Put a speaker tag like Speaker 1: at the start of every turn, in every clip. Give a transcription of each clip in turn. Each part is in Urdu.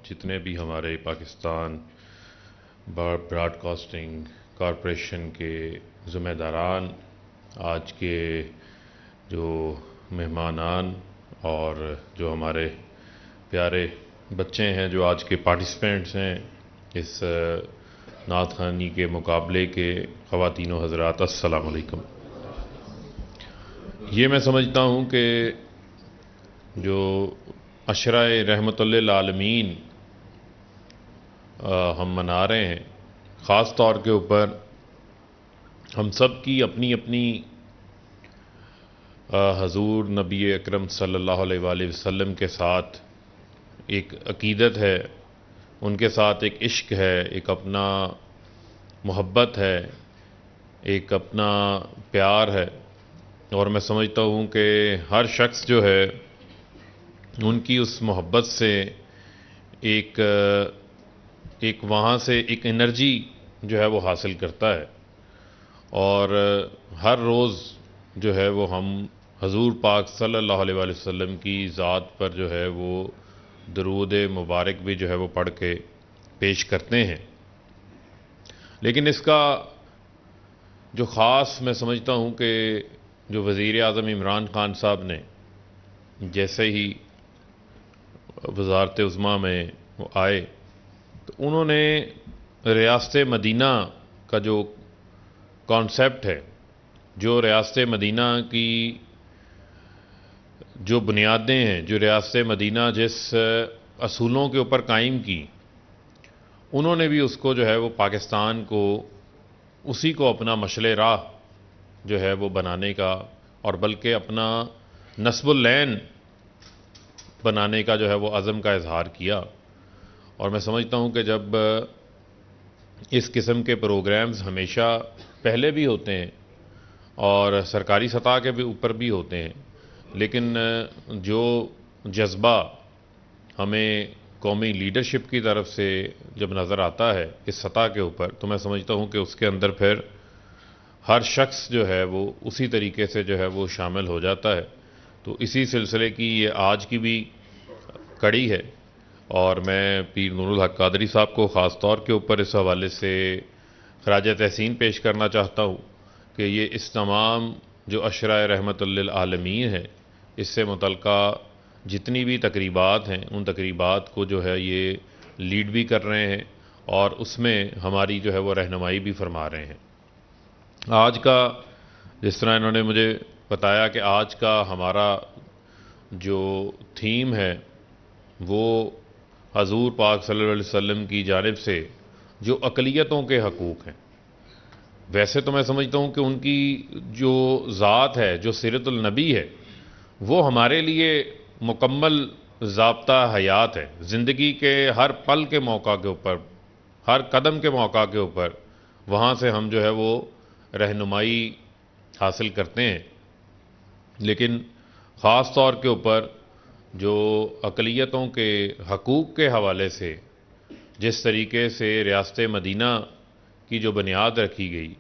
Speaker 1: جتنے بھی ہمارے پاکستان براڈ کاسٹنگ کارپوریشن کے ذمہ داران، آج کے جو مہمانان اور جو ہمارے پیارے بچے ہیں، جو آج کے پارٹیسپینٹس ہیں اس نعت خوانی کے مقابلے کے، خواتین و حضرات، السلام علیکم۔ یہ میں سمجھتا ہوں کہ جو عشرۂ رحمت للعالمین ہم منا رہے ہیں، خاص طور کے اوپر ہم سب کی اپنی اپنی حضور نبی اکرم صلی اللہ علیہ وآلہ وسلم کے ساتھ ایک عقیدت ہے، ان کے ساتھ ایک عشق ہے، ایک اپنا محبت ہے، ایک اپنا پیار ہے، اور میں سمجھتا ہوں کہ ہر شخص جو ہے ان کی اس محبت سے ایک وہاں سے ایک انرجی جو ہے وہ حاصل کرتا ہے، اور ہر روز جو ہے وہ ہم حضور پاک صلی اللہ علیہ وآلہ وسلم کی ذات پر جو ہے وہ درود مبارک بھی جو ہے وہ پڑھ کے پیش کرتے ہیں۔ لیکن اس کا جو خاص میں سمجھتا ہوں کہ جو وزیر اعظم عمران خان صاحب نے جیسے ہی وزارت عظمیٰ میں وہ آئے تو انہوں نے ریاست مدینہ کا جو کانسیپٹ ہے، جو ریاست مدینہ کی جو بنیادیں ہیں، جو ریاست مدینہ جس اصولوں کے اوپر قائم کی، انہوں نے بھی اس کو جو ہے وہ پاکستان کو اسی کو اپنا مشعل راہ جو ہے وہ بنانے کا، اور بلکہ اپنا نصب العین بنانے کا جو ہے وہ عزم کا اظہار کیا۔ اور میں سمجھتا ہوں کہ جب اس قسم کے پروگرامز ہمیشہ پہلے بھی ہوتے ہیں اور سرکاری سطح کے بھی اوپر بھی ہوتے ہیں، لیکن جو جذبہ ہمیں قومی لیڈرشپ کی طرف سے جب نظر آتا ہے اس سطح کے اوپر، تو میں سمجھتا ہوں کہ اس کے اندر پھر ہر شخص جو ہے وہ اسی طریقے سے جو ہے وہ شامل ہو جاتا ہے۔ تو اسی سلسلے کی یہ آج کی بھی کڑی ہے، اور میں پیر نور الحق قادری صاحب کو خاص طور کے اوپر اس حوالے سے خراج تحسین پیش کرنا چاہتا ہوں کہ یہ اس تمام جو عشرۂ رحمت للعالمین ہے، اس سے متعلقہ جتنی بھی تقریبات ہیں، ان تقریبات کو جو ہے یہ لیڈ بھی کر رہے ہیں، اور اس میں ہماری جو ہے وہ رہنمائی بھی فرما رہے ہیں۔ آج کا جس طرح انہوں نے مجھے بتایا کہ آج کا ہمارا جو تھیم ہے وہ حضور پاک صلی اللہ علیہ وسلم کی جانب سے جو اقلیتوں کے حقوق ہیں۔ ویسے تو میں سمجھتا ہوں کہ ان کی جو ذات ہے، جو سیرت النبی ہے، وہ ہمارے لیے مکمل ضابطہ حیات ہے۔ زندگی کے ہر پل کے موقع کے اوپر، ہر قدم کے موقع کے اوپر وہاں سے ہم جو ہے وہ رہنمائی حاصل کرتے ہیں۔ لیکن خاص طور کے اوپر جو اقلیتوں کے حقوق کے حوالے سے جس طریقے سے ریاست مدینہ کی جو بنیاد رکھی گئی،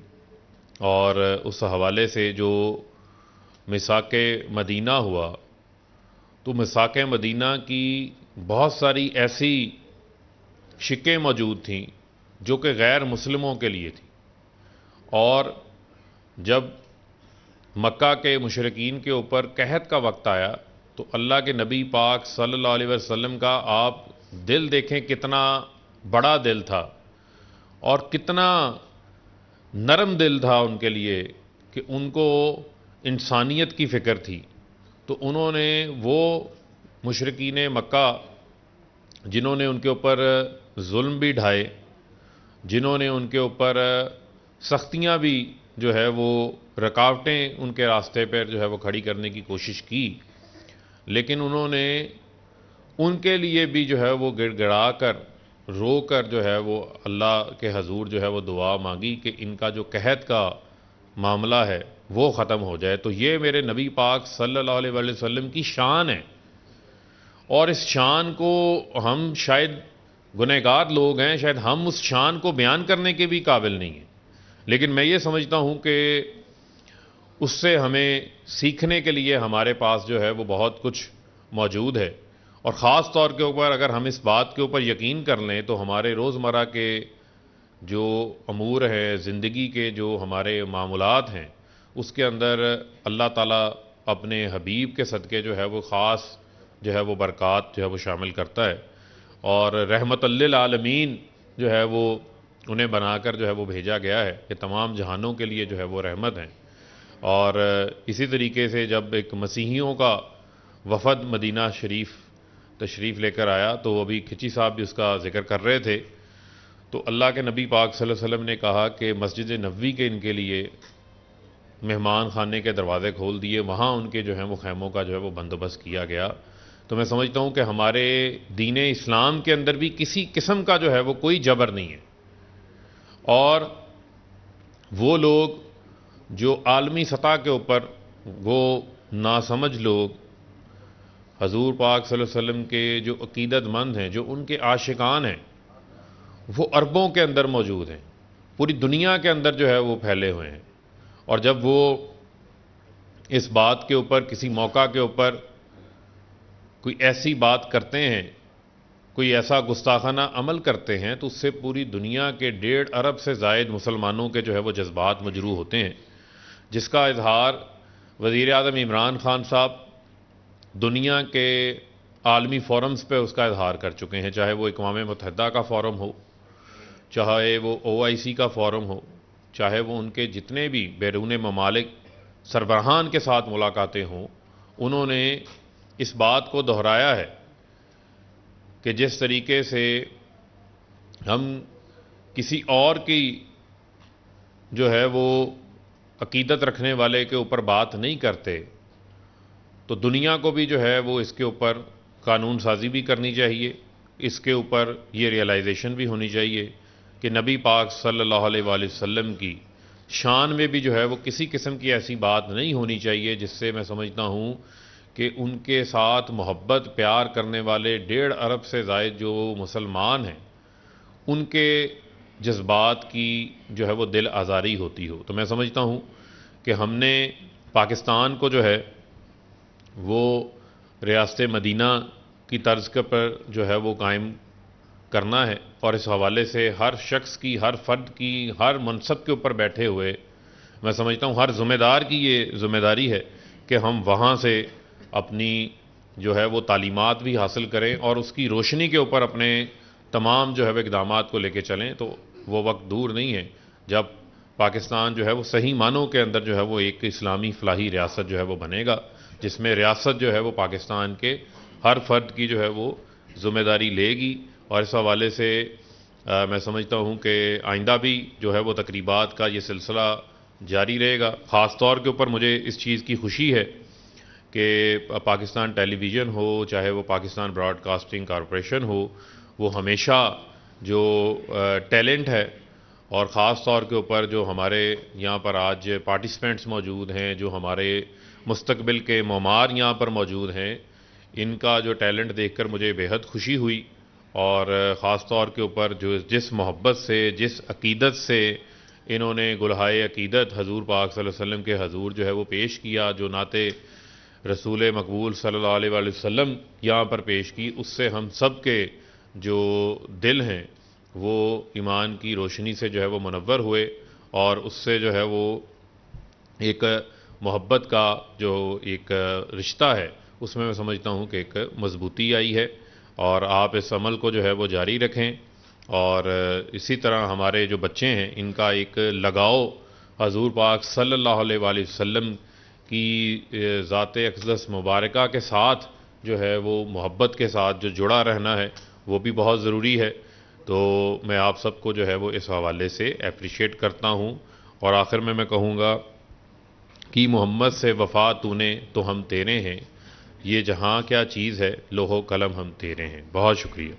Speaker 1: اور اس حوالے سے جو میثاق مدینہ ہوا، تو میثاق مدینہ کی بہت ساری ایسی شقیں موجود تھیں جو کہ غیر مسلموں کے لیے تھی، اور جب مکہ کے مشرکین کے اوپر قحط کا وقت آیا تو اللہ کے نبی پاک صلی اللہ علیہ وسلم کا آپ دل دیکھیں کتنا بڑا دل تھا، اور کتنا نرم دل تھا ان کے لیے کہ ان کو انسانیت کی فکر تھی۔ تو انہوں نے وہ مشرکین مکہ جنہوں نے ان کے اوپر ظلم بھی ڈھائے، جنہوں نے ان کے اوپر سختیاں بھی جو ہے وہ رکاوٹیں ان کے راستے پر جو ہے وہ کھڑی کرنے کی کوشش کی، لیکن انہوں نے ان کے لیے بھی جو ہے وہ گڑ گڑا کر رو کر جو ہے وہ اللہ کے حضور جو ہے وہ دعا مانگی کہ ان کا جو قحط کا معاملہ ہے وہ ختم ہو جائے۔ تو یہ میرے نبی پاک صلی اللہ علیہ وآلہ وسلم کی شان ہے، اور اس شان کو ہم شاید گنہگار لوگ ہیں، شاید ہم اس شان کو بیان کرنے کے بھی قابل نہیں ہیں، لیکن میں یہ سمجھتا ہوں کہ اس سے ہمیں سیکھنے کے لیے ہمارے پاس جو ہے وہ بہت کچھ موجود ہے، اور خاص طور کے اوپر اگر ہم اس بات کے اوپر یقین کر لیں تو ہمارے روزمرہ کے جو امور ہیں، زندگی کے جو ہمارے معاملات ہیں، اس کے اندر اللہ تعالیٰ اپنے حبیب کے صدقے جو ہے وہ خاص جو ہے وہ برکات جو ہے وہ شامل کرتا ہے، اور رحمت للعالمین جو ہے وہ انہیں بنا کر جو ہے وہ بھیجا گیا ہے کہ تمام جہانوں کے لیے جو ہے وہ رحمت ہیں۔ اور اسی طریقے سے جب ایک مسیحیوں کا وفد مدینہ شریف تشریف لے کر آیا تو ابھی کھچی صاحب بھی اس کا ذکر کر رہے تھے، تو اللہ کے نبی پاک صلی اللہ علیہ وسلم نے کہا کہ مسجد نبوی کے ان کے لیے مہمان خانے کے دروازے کھول دیے، وہاں ان کے جو ہیں وہ خیموں کا جو ہے وہ بندوبست کیا گیا۔ تو میں سمجھتا ہوں کہ ہمارے دین اسلام کے اندر بھی کسی قسم کا جو ہے وہ کوئی جبر نہیں ہے، اور وہ لوگ جو عالمی سطح کے اوپر وہ ناسمجھ لوگ حضور پاک صلی اللہ علیہ وسلم کے جو عقیدت مند ہیں، جو ان کے عاشقان ہیں، وہ اربوں کے اندر موجود ہیں، پوری دنیا کے اندر جو ہے وہ پھیلے ہوئے ہیں، اور جب وہ اس بات کے اوپر کسی موقع کے اوپر کوئی ایسی بات کرتے ہیں، کوئی ایسا گستاخانہ عمل کرتے ہیں، تو اس سے پوری دنیا کے 1.5 ارب سے زائد مسلمانوں کے جو ہے وہ جذبات مجروح ہوتے ہیں، جس کا اظہار وزیر اعظم عمران خان صاحب دنیا کے عالمی فورمز پہ اس کا اظہار کر چکے ہیں، چاہے وہ اقوام متحدہ کا فورم ہو، چاہے وہ OIC کا فورم ہو، چاہے وہ ان کے جتنے بھی بیرون ممالک سربراہان کے ساتھ ملاقاتیں ہوں، انہوں نے اس بات کو دہرایا ہے کہ جس طریقے سے ہم کسی اور کی جو ہے وہ عقیدت رکھنے والے کے اوپر بات نہیں کرتے، تو دنیا کو بھی جو ہے وہ اس کے اوپر قانون سازی بھی کرنی چاہیے، اس کے اوپر یہ ریئلائزیشن بھی ہونی چاہیے کہ نبی پاک صلی اللہ علیہ وآلہ وسلم کی شان میں بھی جو ہے وہ کسی قسم کی ایسی بات نہیں ہونی چاہیے جس سے میں سمجھتا ہوں کہ ان کے ساتھ محبت پیار کرنے والے 1.5 ارب سے زائد جو مسلمان ہیں، ان کے جذبات کی جو ہے وہ دل آزاری ہوتی ہو۔ تو میں سمجھتا ہوں کہ ہم نے پاکستان کو جو ہے وہ ریاست مدینہ کی طرز کے پر جو ہے وہ قائم کرنا ہے، اور اس حوالے سے ہر شخص کی، ہر فرد کی، ہر منصب کے اوپر بیٹھے ہوئے میں سمجھتا ہوں ہر ذمہ دار کی یہ ذمہ داری ہے کہ ہم وہاں سے اپنی جو ہے وہ تعلیمات بھی حاصل کریں اور اس کی روشنی کے اوپر اپنے تمام جو ہے وہ اقدامات کو لے کے چلیں۔ تو وہ وقت دور نہیں ہے جب پاکستان جو ہے وہ صحیح معنوں کے اندر جو ہے وہ ایک اسلامی فلاحی ریاست جو ہے وہ بنے گا، جس میں ریاست جو ہے وہ پاکستان کے ہر فرد کی جو ہے وہ ذمہ داری لے گی، اور اس حوالے سے میں سمجھتا ہوں کہ آئندہ بھی جو ہے وہ تقریبات کا یہ سلسلہ جاری رہے گا۔ خاص طور کے اوپر مجھے اس چیز کی خوشی ہے کہ پاکستان ٹیلی ویژن ہو، چاہے وہ پاکستان براڈ کاسٹنگ کارپوریشن ہو، وہ ہمیشہ جو ٹیلنٹ ہے، اور خاص طور کے اوپر جو ہمارے یہاں پر آج پارٹیسپینٹس موجود ہیں، جو ہمارے مستقبل کے معمار یہاں پر موجود ہیں، ان کا جو ٹیلنٹ دیکھ کر مجھے بےحد خوشی ہوئی، اور خاص طور کے اوپر جو جس محبت سے، جس عقیدت سے انہوں نے گلہائے عقیدت حضور پاک صلی اللہ علیہ وسلم کے حضور جو ہے وہ پیش کیا، جو نعت رسول مقبول صلی اللہ علیہ وآلہ وسلم یہاں پر پیش کی، اس سے ہم سب کے جو دل ہیں وہ ایمان کی روشنی سے جو ہے وہ منور ہوئے، اور اس سے جو ہے وہ ایک محبت کا جو ایک رشتہ ہے اس میں سمجھتا ہوں کہ ایک مضبوطی آئی ہے، اور آپ اس عمل کو جو ہے وہ جاری رکھیں، اور اسی طرح ہمارے جو بچے ہیں ان کا ایک لگاؤ حضور پاک صلی اللہ علیہ وآلہ وسلم کی ذات اقدس مبارکہ کے ساتھ جو ہے وہ محبت کے ساتھ جو جڑا رہنا ہے وہ بھی بہت ضروری ہے۔ تو میں آپ سب کو جو ہے وہ اس حوالے سے اپریشیٹ کرتا ہوں، اور آخر میں کہوں گا کہ محمد سے وفا تو نے تو ہم تیرے ہیں، یہ جہاں کیا چیز ہے لوح و قلم ہم تیرے ہیں۔ بہت شکریہ۔